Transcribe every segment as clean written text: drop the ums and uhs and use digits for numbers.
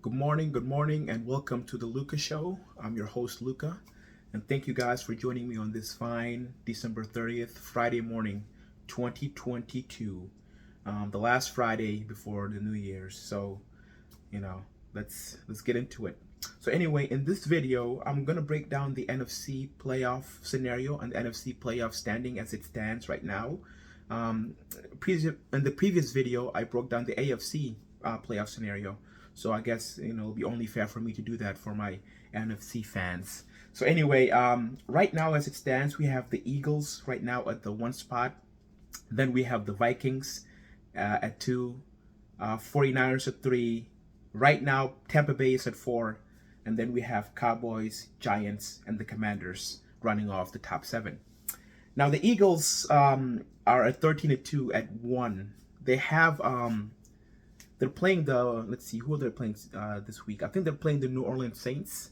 Good morning, and welcome to the Luca Show. I'm your host, Luca, and thank you guys for joining me on this fine December 30th, Friday morning, 2022, the last Friday before the New Year's. So, you know, let's get into it. So anyway, in this video, I'm gonna break down the NFC playoff scenario and the NFC playoff standing as it stands right now. Um, in the previous video, I broke down the AFC playoff scenario. So I guess it'll be only fair for me to do that for my NFC fans. So anyway, right now as it stands, we have the Eagles right now at the one spot. Then we have the Vikings at two, 49ers at three. Right now, Tampa Bay is at four. And then we have Cowboys, Giants, and the Commanders running off the top seven. Now the Eagles are at 13-2 at one. They have they're playing the, let's see who they're playing this week. I think they're playing the New Orleans Saints.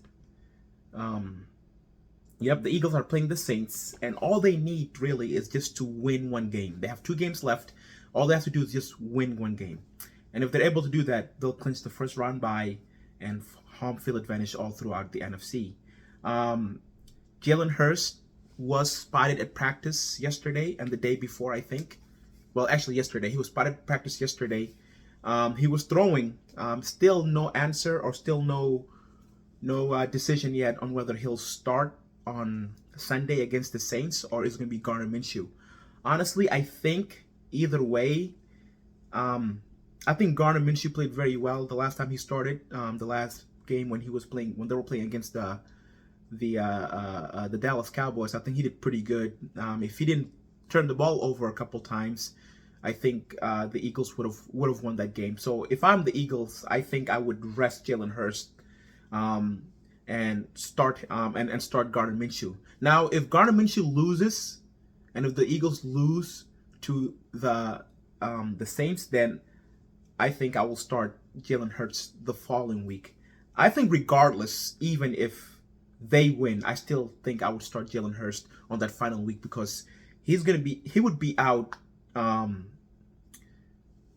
Yep, the Eagles are playing the Saints, and all they need really is just to win one game. They have two games left. All they have to do is just win one game, and if they're able to do that, they'll clinch the first round bye and home field advantage all throughout the NFC. Jalen Hurst was spotted at practice yesterday and the day before, I think. Well, actually yesterday. He was spotted at practice yesterday. He was throwing. Still no answer or still no decision yet on whether he'll start on Sunday against the Saints or is going to be Gardner Minshew. Honestly, I think either way, I think Gardner Minshew played very well the last time he started. The last game when they were playing against the Dallas Cowboys, I think he did pretty good. If he didn't turn the ball over a couple times, I think the Eagles would have won that game. So if I'm the Eagles, I think I would rest Jalen Hurst and start Gardner Minshew. Now, if Gardner Minshew loses, and if the Eagles lose to the Saints, then I think I will start Jalen Hurts the following week. I think regardless, even if they win, I still think I would start Jalen Hurst on that final week because he would be out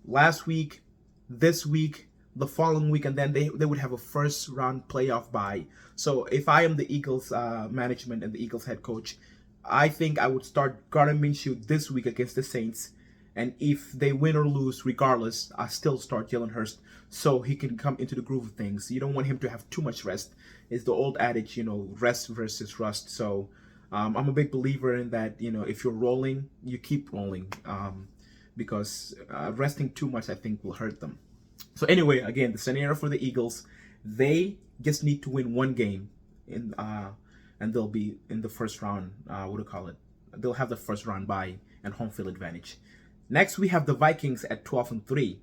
last week, this week, the following week, and then they would have a first round playoff bye. So if I am the Eagles management and the Eagles head coach, I think I would start Gardner Minshew this week against the Saints. And if they win or lose, regardless, I still start Jalen Hurst so he can come into the groove of things. You don't want him to have too much rest. It's the old adage, rest versus rust. So I'm a big believer in that, if you're rolling, you keep rolling because resting too much, I think, will hurt them. So anyway, again, the scenario for the Eagles, they just need to win one game and they'll be in the first round, They'll have the first round bye and home field advantage. Next, we have the Vikings at 12-3.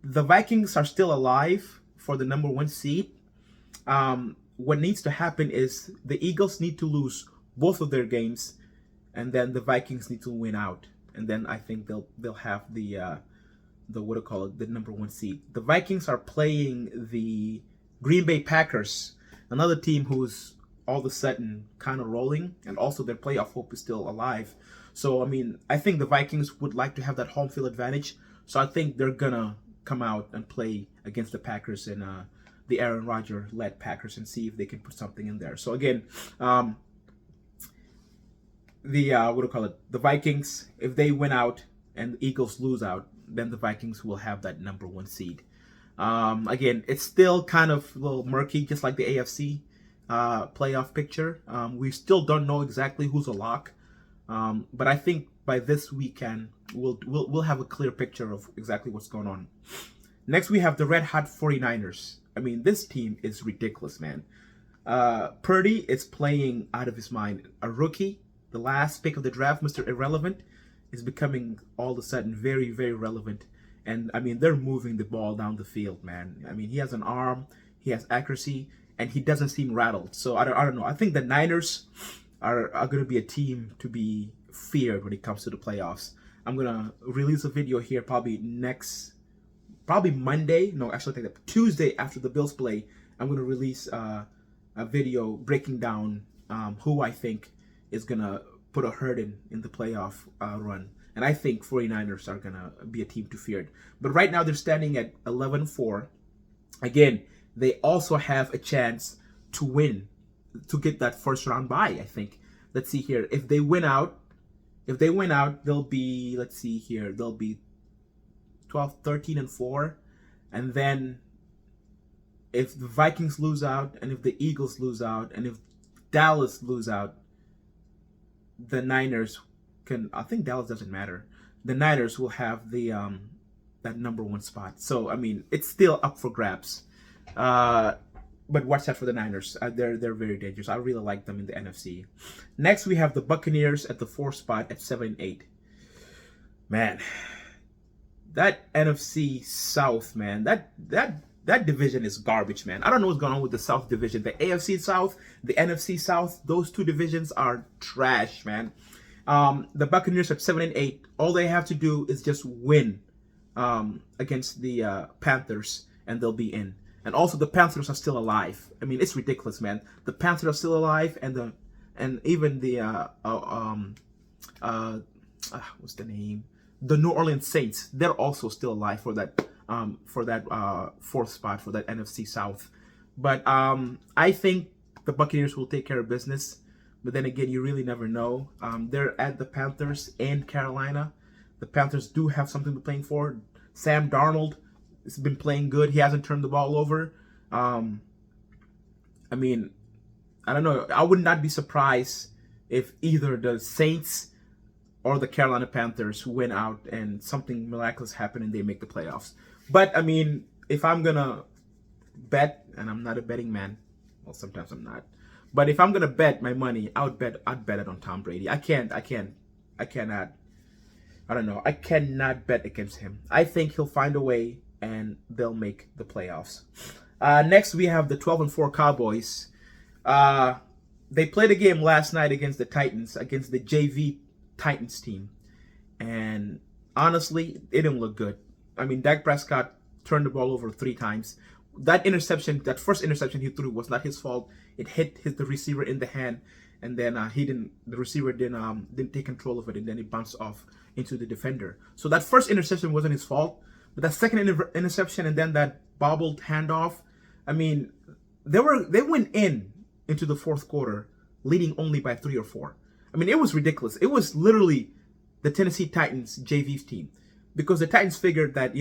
The Vikings are still alive for the number one seed. What needs to happen is the Eagles need to lose both of their games, and then the Vikings need to win out, and then I think they'll have the number one seed. The Vikings are playing the Green Bay Packers, another team who's all of a sudden kind of rolling, and also their playoff hope is still alive. So, I think the Vikings would like to have that home field advantage. So I think they're going to come out and play against the Packers and the Aaron Rodgers-led Packers and see if they can put something in there. So again, the Vikings, if they win out and the Eagles lose out, then the Vikings will have that number one seed. Again, it's still kind of a little murky, just like the AFC playoff picture. We still don't know exactly who's a lock. But I think by this weekend we'll have a clear picture of exactly what's going on. Next, we have the Red Hot 49ers. This team is ridiculous, man. Purdy is playing out of his mind. A rookie, the last pick of the draft, Mr. Irrelevant, is becoming all of a sudden very, very relevant. And they're moving the ball down the field, man. He has an arm, he has accuracy, and he doesn't seem rattled. So I don't know. I think the Niners are going to be a team to be feared when it comes to the playoffs. I'm going to release a video here probably Monday. No, actually, I think that Tuesday after the Bills play, I'm going to release a video breaking down who I think is going to put a hurt in the playoff run. And I think 49ers are going to be a team to fear. But right now they're standing at 11-4. Again, they also have a chance to win, to get that first round bye, I think. Let's see here. If they win out, they'll be, let's see here, they'll be 12, 13 and 4. And then if the Vikings lose out, and if the Eagles lose out, and if Dallas lose out, the Niners can, I think Dallas doesn't matter. The Niners will have the that number 1 spot. So I mean, it's still up for grabs. But watch out for the Niners. They're very dangerous. I really like them in the NFC. Next, we have the Buccaneers at the 4th spot at 7-8. Man, that NFC South, man, that division is garbage, man. I don't know what's going on with the South division. The AFC South, the NFC South, those two divisions are trash, man. The Buccaneers at 7-8. All they have to do is just win against the Panthers, and they'll be in. And also, the Panthers are still alive. I mean, it's ridiculous, man. The Panthers are still alive, and even the what's the name? The New Orleans Saints. They're also still alive for that 4th spot for that NFC South. But I think the Buccaneers will take care of business. But then again, you really never know. They're at the Panthers and Carolina. The Panthers do have something to play for. Sam Darnold has been playing good. He hasn't turned the ball over. I mean, I don't know. I would not be surprised if either the Saints or the Carolina Panthers win out and something miraculous happen and they make the playoffs. But I mean, if I'm gonna bet, and I'm not a betting man, well, sometimes I'm not. But if I'm gonna bet my money, I'd bet it on Tom Brady. I cannot bet against him. I think he'll find a way and they'll make the playoffs. Next, we have the 12-4 Cowboys. They played a game last night against the Titans, against the JV Titans team. And honestly, it didn't look good. I mean, Dak Prescott turned the ball over 3 times. That first interception he threw was not his fault. It hit the receiver in the hand, and then the receiver didn't take control of it, and then it bounced off into the defender. So that first interception wasn't his fault. But that second interception and then that bobbled handoff, I mean, they went into the 4th quarter leading only by 3 or 4. I mean, it was ridiculous. It was literally the Tennessee Titans JV team, because the Titans figured that,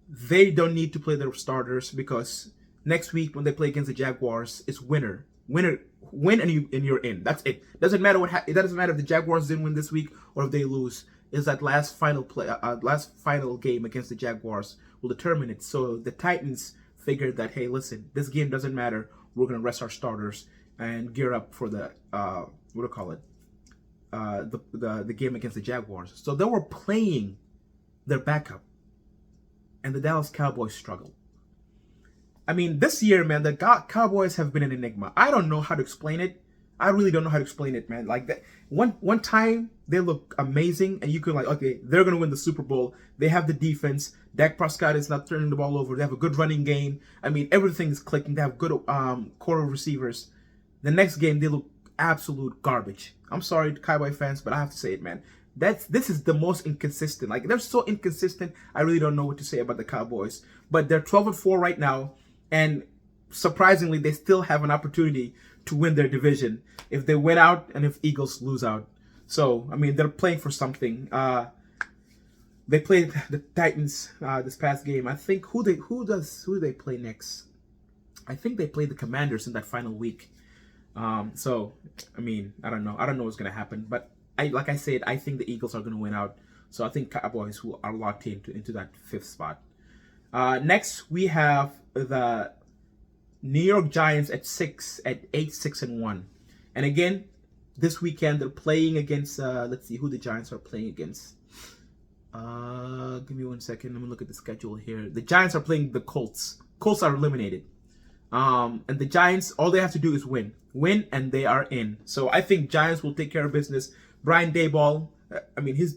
they don't need to play their starters, because next week when they play against the Jaguars, it's win and you're in. That's it. Doesn't matter it doesn't matter if the Jaguars didn't win this week or if they lose. Is that last final game against the Jaguars will determine it. So the Titans figured that, hey, listen, this game doesn't matter. We're gonna rest our starters and gear up for the the game against the Jaguars. So they were playing their backup, and the Dallas Cowboys struggled. I mean, this year, man, the Cowboys have been an enigma. I don't know how to explain it. I really don't know how to explain it, man. Like that, one time they look amazing, and you could okay, they're gonna win the Super Bowl. They have the defense. Dak Prescott is not turning the ball over. They have a good running game. I mean, everything is clicking. They have good core receivers. The next game, they look absolute garbage. I'm sorry, Cowboy fans, but I have to say it, man. This is the most inconsistent. Like, they're so inconsistent. I really don't know what to say about the Cowboys. But they're 12-4 right now, and surprisingly, they still have an opportunity to win their division if they win out and if Eagles lose out. So, I mean, they're playing for something. They played the Titans this past game. I think who do they play next? I think they played the Commanders in that final week. So, I mean, I don't know. I don't know what's gonna happen. But like I said, I think the Eagles are gonna win out. So I think Cowboys are locked into that 5th spot. Next, we have the New York Giants at 8-6-1. And again, this weekend they're playing against. Let's see who the Giants are playing against. Give me 1 second. Let me look at the schedule here. The Giants are playing the Colts. Colts are eliminated. And the Giants, all they have to do is win, and they are in. So I think Giants will take care of business. Brian Daboll, I mean, he's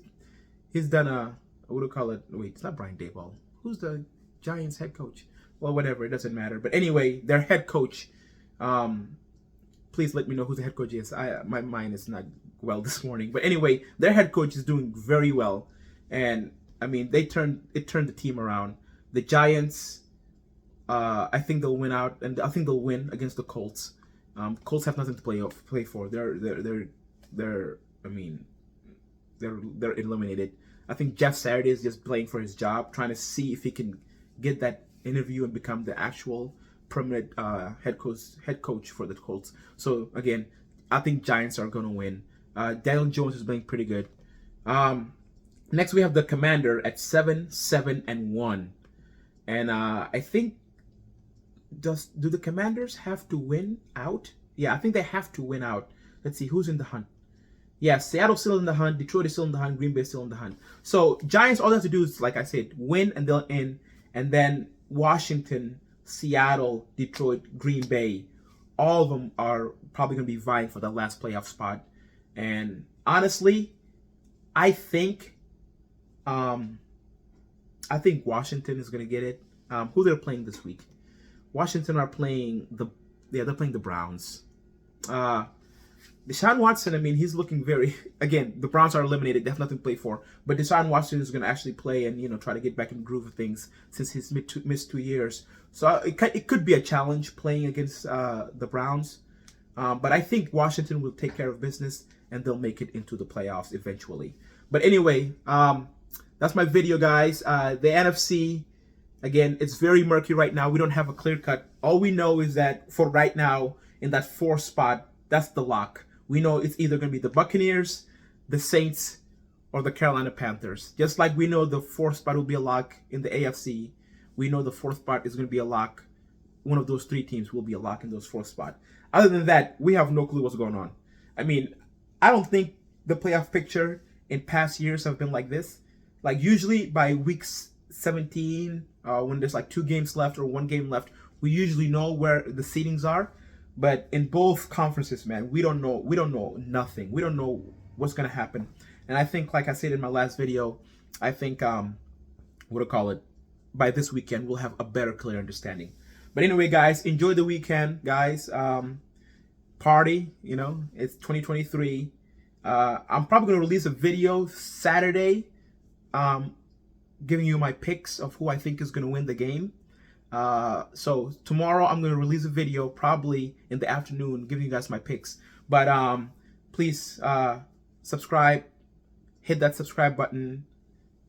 done what do you call it? Wait, it's not Brian Daboll. Who's the Giants head coach? Well, whatever, it doesn't matter. But anyway, their head coach. Please let me know who the head coach is. My mind is not well this morning. But anyway, their head coach is doing very well, and I mean, it turned the team around. The Giants I think they'll win out, and I think they'll win against the Colts. Colts have nothing to play for. They're I mean they're eliminated. I think Jeff Saturday is just playing for his job, trying to see if he can get that interview and become the actual permanent head coach for the Colts. So again, I think Giants are gonna win. Daniel Jones is playing pretty good. Next we have the Commander at 7-7-1, and I think do the Commanders have to win out? Yeah, I think they have to win out. Let's see who's in the hunt. Yeah, Seattle's still in the hunt. Detroit is still in the hunt. Green Bay is still in the hunt. So Giants, all they have to do is, like I said, win and they'll in. And then Washington, Seattle, Detroit, Green Bay, all of them are probably going to be vying for that last playoff spot. And honestly, I think Washington is going to get it. Who they're playing this week? Washington are playing they're playing the Browns. Deshaun Watson, I mean, he's looking very, again, the Browns are eliminated. They have nothing to play for. But Deshaun Watson is going to actually play and, try to get back in the groove of things since he's missed 2 years. So it could be a challenge playing against the Browns. But I think Washington will take care of business and they'll make it into the playoffs eventually. But anyway, that's my video, guys. The NFC, again, it's very murky right now. We don't have a clear cut. All we know is that for right now, in that 4th spot, that's the lock. We know it's either going to be the Buccaneers, the Saints, or the Carolina Panthers. Just like we know the 4th spot will be a lock in the AFC, we know the 4th spot is going to be a lock. One of those 3 teams will be a lock in those 4th spot. Other than that, we have no clue what's going on. I mean, I don't think the playoff picture in past years have been like this. Like usually by week 17, when there's like 2 games left or 1 game left, we usually know where the seedings are. But in both conferences, man, we don't know nothing. We don't know what's gonna happen. And I think, like I said in my last video, I think by this weekend we'll have a better, clear understanding. But anyway, guys, enjoy the weekend, guys. Party, it's 2023. I'm probably gonna release a video Saturday, giving you my picks of who I think is gonna win the game. So tomorrow I'm going to release a video probably in the afternoon giving you guys my picks. But please subscribe, hit that subscribe button,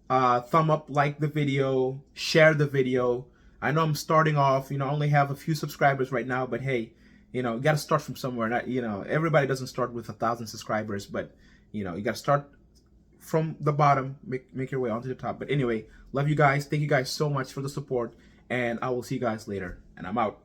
thumb up, like the video, share the video. I know I'm starting off, I only have a few subscribers right now, but hey, you got to start from somewhere. Not, everybody doesn't start with 1,000 subscribers, but you got to start from the bottom, make your way onto the top. But anyway, love you guys. Thank you guys so much for the support. And I will see you guys later. And I'm out.